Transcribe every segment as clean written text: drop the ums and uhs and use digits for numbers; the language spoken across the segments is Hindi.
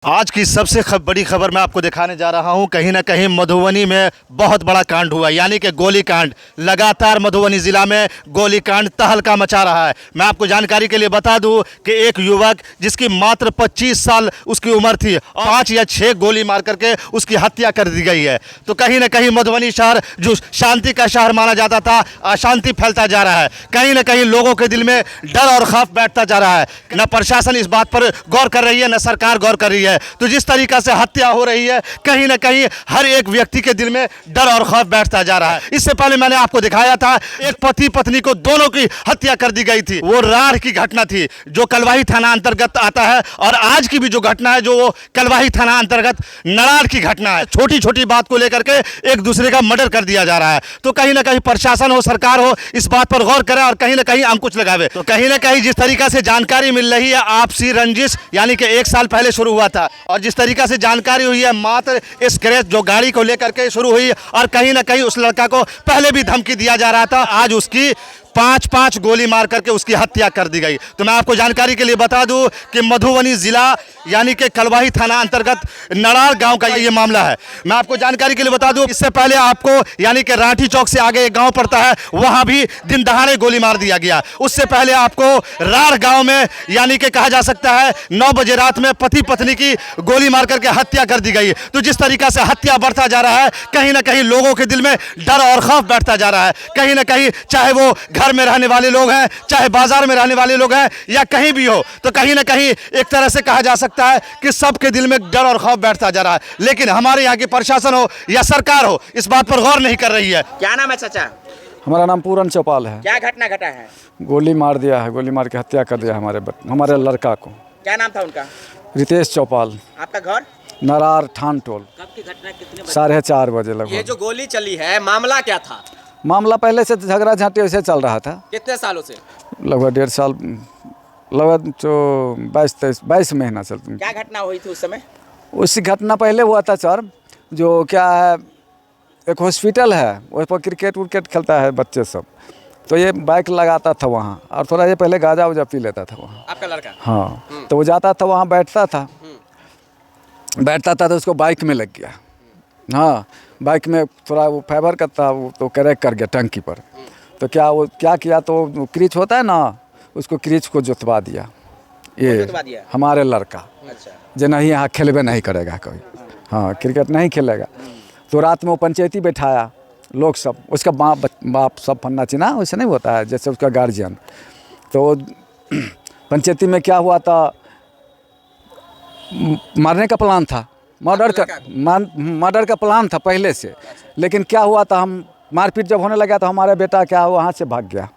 आज की सबसे बड़ी खबर मैं आपको दिखाने जा रहा हूं। कहीं ना कहीं मधुबनी में बहुत बड़ा कांड हुआ, यानी कि गोली कांड। लगातार मधुबनी ज़िला में गोली कांड तहलका मचा रहा है। मैं आपको जानकारी के लिए बता दूं कि एक युवक जिसकी मात्र 25 साल उसकी उम्र थी, 5 या 6 गोली मार करके उसकी हत्या कर दी गई है। तो कहीं ना कहीं मधुबनी शहर जो शांति का शहर माना जाता था, अशांति फैलता जा रहा है। कहीं ना कहीं लोगों के दिल में डर और खौफ बैठता जा रहा है। न प्रशासन इस बात पर गौर कर रही है, न सरकार गौर कर रही है। तो जिस तरीका से हत्या हो रही है, कहीं ना कहीं हर एक व्यक्ति के दिल में डर और खौफ बैठता जा रहा है। इससे पहले मैंने आपको दिखाया था एक पति पत्नी को दोनों की हत्या कर दी गई थी। वो राढ़ की घटना थी जो कलवाही थाना अंतर्गत आता है, और आज की भी जो घटना है जो वो कलवाही थाना अंतर्गत नड़ार की घटना है। छोटी छोटी बात को लेकर के एक दूसरे का मर्डर कर दिया जा रहा है। तो कहीं ना कहीं प्रशासन हो, सरकार हो, इस बात पर गौर करे और कहीं ना कहीं अंकुश लगावे। तो कहीं ना कहीं जिस तरीका से जानकारी मिल रही है, आपसी रंजिश यानी कि 1 साल पहले शुरू हुआ था, और जिस तरीका से जानकारी हुई है मात्र स्क्रैच जो गाड़ी को लेकर के शुरू हुई, और कहीं ना कहीं उस लड़का को पहले भी धमकी दिया जा रहा था। आज उसकी 5 गोली मार करके उसकी हत्या कर दी गई। तो मैं आपको जानकारी के लिए बता दूं कि मधुबनी जिला यानी कि कलवाही थाना अंतर्गत नड़ार गांव का ये मामला है। मैं आपको जानकारी के लिए बता दूं, इससे पहले आपको यानी कि राठी चौक से आगे एक गांव पड़ता है, वहां भी दिन दहाड़े गोली मार दिया गया। उससे पहले आपको राढ़ गांव में यानी कि कहा जा सकता है 9 बजे रात में पति पत्नी की गोली मार करके हत्या कर दी गई। तो जिस तरीका से हत्या बढ़ता जा रहा है, कहीं ना कहीं लोगों के दिल में डर और खौफ बैठता जा रहा है। कहीं ना कहीं चाहे वो घर में रहने वाले लोग हैं, चाहे बाजार में रहने वाले लोग हैं, या कहीं भी हो, तो कहीं ना कहीं एक तरह से कहा जा सकता है कि सबके दिल में डर और खौफ बैठता जा रहा है। लेकिन हमारे यहाँ की प्रशासन हो या सरकार हो, इस बात पर गौर नहीं कर रही है। क्या नाम है चाचा? हमारा नाम पूरन चौपाल है। क्या घटना घटा है? गोली मार दिया है, गोली मार के हत्या कर दिया हमारे लड़का को। क्या नाम था उनका? रितेश चौपाल। आपका घर? नरार ठान टोल। कब की घटना? कितने बजे? 4:30 बजे ये लगभग। जो गोली चली है, मामला क्या था? मामला पहले से झगड़ा झांटी वैसे चल रहा था। कितने सालों से? लगभग 1.5 साल, लगभग जो 22 महीना चलती। क्या घटना हुई थी उस समय? उसी घटना पहले हुआ था सर, जो क्या है, एक हॉस्पिटल है, वहाँ पर क्रिकेट उर्केट खेलता है बच्चे सब, तो ये बाइक लगाता था वहाँ, और थोड़ा ये पहले गाजा उजा पी लेता था वहाँ। आपका लड़का? हाँ, तो वो जाता था वहाँ, बैठता था तो उसको बाइक में लग गया। हाँ, बाइक में थोड़ा वो फाइबर का था, वो तो क्रैक कर गया टंकी पर। तो क्या किया, तो क्रीच होता है ना, उसको क्रीच को जोतवा दिया। ये हमारे लड़का। अच्छा। जो नहीं यहाँ खेलबे नहीं करेगा कोई, हाँ क्रिकेट नहीं खेलेगा। तो रात में वो पंचायती बैठाया लोग सब, उसका बाप सब फन्ना चिन्हा वैसे नहीं होता है, जैसे उसका गार्जियन। तो पंचायती में क्या हुआ था, मारने का प्लान था, मर्डर का प्लान था पहले से। लेकिन क्या हुआ था, हम मारपीट जब होने लगा तो हमारा बेटा क्या वहाँ से भाग गया,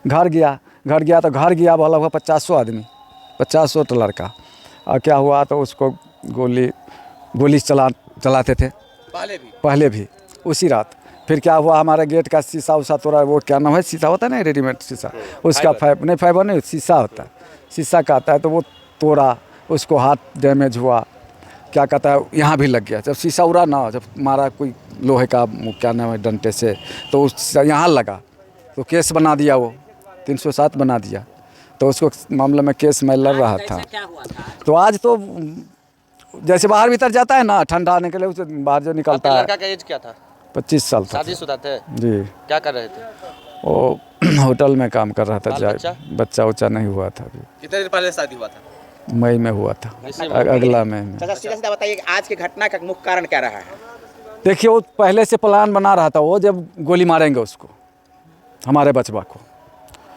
घर गया बोला हुआ 50 आदमी, 50 लड़का। और क्या हुआ, तो उसको गोली चलाते थे पहले भी उसी रात। फिर क्या हुआ, हमारा गेट का शीशा उसा तोड़ा, वो क्या नाम है, शीशा होता है ना, रेडीमेड शीशा, उसका फाइबर नहीं, शीशा होता है, शीशा का आता है, तो वो तोड़ा, उसको हाथ डैमेज हुआ, क्या कहता है, यहाँ भी लग गया। जब शीशा उड़ा ना, जब मारा कोई लोहे का क्या नाम है डंटे से, तो उस यहाँ लगा, तो केस बना दिया, वो 307 बना दिया। तो उसको मामले में केस में लड़ रहा था। तो आज तो जैसे बाहर भीतर जाता है ना, ठंडा आने के लिए उसे बाहर जो निकलता है। लड़का का एज क्या था? 25 साल था। शादीशुदा थे? जी। क्या कर रहे थे? वो होटल में काम कर रहा था। बच्चा उच्चा नहीं हुआ था अभी। कितने दिन पहले शादी हुआ था? मई में हुआ था, अगला मई में। चाचा सीधा बताइए, आज की घटना का मुख्य कारण क्या रहा है? देखिए, वो पहले से प्लान बना रहा था, वो जब गोली मारेंगे उसको, हमारे बचवा को,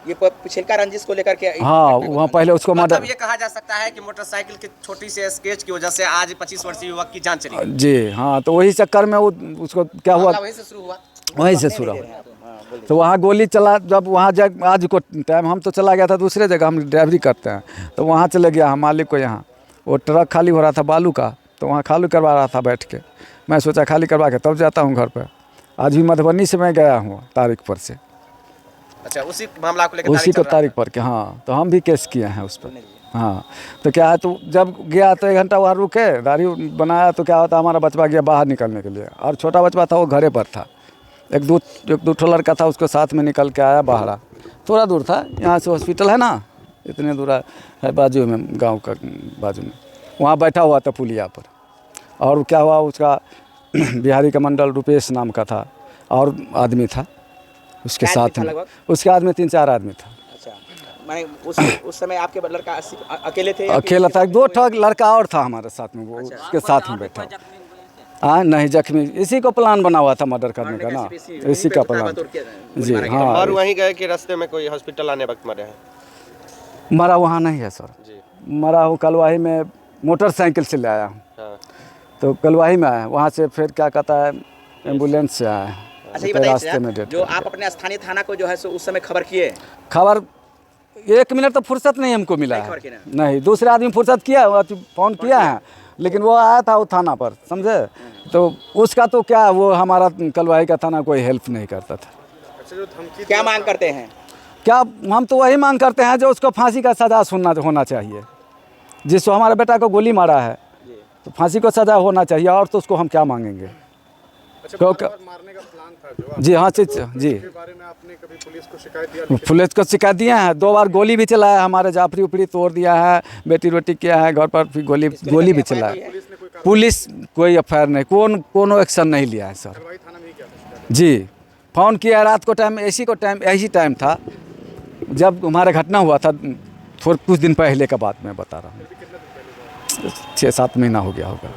ये पिछलका रंजिश को लेकर के। हाँ, वहाँ पहले उसको मतलब ये कहा जा सकता है कि मोटरसाइकिल की छोटी सी स्केच की वजह से आज 25 वर्षीय युवक की जान चली गई। जी हाँ, तो वही चक्कर में वो उसको क्या हुआ, वहीं से शुरू हुआ। तो वहाँ गोली चला। जब वहाँ आज को टाइम हम तो चला गया था दूसरे जगह, हम ड्राइवरी करते हैं, तो वहाँ चले गया हम मालिक को, यहाँ वो ट्रक खाली हो रहा था बालू का, तो वहाँ खाली करवा रहा था बैठ के। मैं सोचा खाली करवा के तब जाता हूँ घर पर। आज भी मधुबनी से मैं गया हूँ तारीख पर से। अच्छा, उसी मामला को लेकर उसी को तारीख पर के। हाँ, तो हम भी केस किए हैं उस पर। हाँ, तो क्या है, तो जब गया तो 1 घंटा वहाँ रुके, दाढ़ी बनाया, तो क्या होता, हमारा बचवा गया बाहर निकलने के लिए, और छोटा बचवा था वो घरे पर था। एक दो लड़का था, उसको साथ में निकल के आया बाहर। थोड़ा दूर था, यहाँ से हॉस्पिटल है ना, इतने दूर है बाजू में, गांव का बाजू में। वहाँ बैठा हुआ था पुलिया पर। और क्या हुआ उसका बिहारी का मंडल रुपेश नाम का था और आदमी था उसके साथ में, उसके आदमी 3-4 आदमी था। अच्छा, माने उस समय आपके लड़का अकेले थे? अकेला था, 2 ठग लड़का और था हमारे साथ में, वो उसके साथ में बैठा। हाँ नहीं, जख्मी, इसी को प्लान बना हुआ था मर्डर करने का ना, इसी का प्लान जी। हाँ, और वहीं गए कि रास्ते में कोई हॉस्पिटल आने वक्त मरे हैं? मरा वहाँ नहीं है सर, मरा हूँ कलवाही में, मोटरसाइकिल से ले आया हूँ। हाँ। तो कलवाही में आया, वहाँ से फिर क्या कहता है एम्बुलेंस से आया। अच्छा, ये तो रास्ते में बताइए डेथ जो आप अपने स्थानीय थाना को जो है सो उस समय खबर किए? खबर 1 मिनट तो फुर्सत नहीं हमको मिला है, नहीं, दूसरे आदमी फुर्सत किया, फ़ोन किया है, लेकिन वो आया था वो थाना पर, समझे, तो उसका तो क्या, वो हमारा कलवाही का थाना कोई हेल्प नहीं करता था। क्या मांग करते हैं? क्या, हम तो वही मांग करते हैं जो उसको फांसी का सज़ा होना चाहिए, जिसको हमारे बेटा को गोली मारा है तो फांसी को सज़ा होना चाहिए, और तो उसको हम क्या मांगेंगे। मारने का प्लान था जो जी हाँ जी, के बारे में आपने कभी पुलिस को शिकायत दिया? पुलिस को शिकायत दिया है, 2 बार गोली भी चलाया, हमारे जाफरी उपरी तोड़ दिया है, बेटी रोटी किया है, घर पर फिर गोली भी चलाया। पुलिस कोई एफआईआर नहीं, कोनो एक्शन नहीं लिया है सर। थाना में क्या था? जी, फ़ोन किया रात को टाइम, ऐसी टाइम था जब हमारा घटना हुआ था, कुछ दिन पहले का बात मैं बता रहा हूँ, 6-7 महीना हो गया होगा।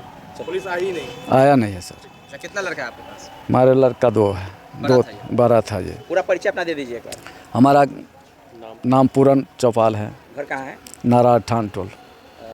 पुलिस आई ही नहीं? आया नहीं है सर। कितना लड़का है आपके पास? हमारे लड़का 2 है, 2 बड़ा था ये। पूरा परिचय अपना दे दीजिए एक बार। हमारा नाम पूरन चौपाल है, घर कहाँ है? नारायण ठान टोल।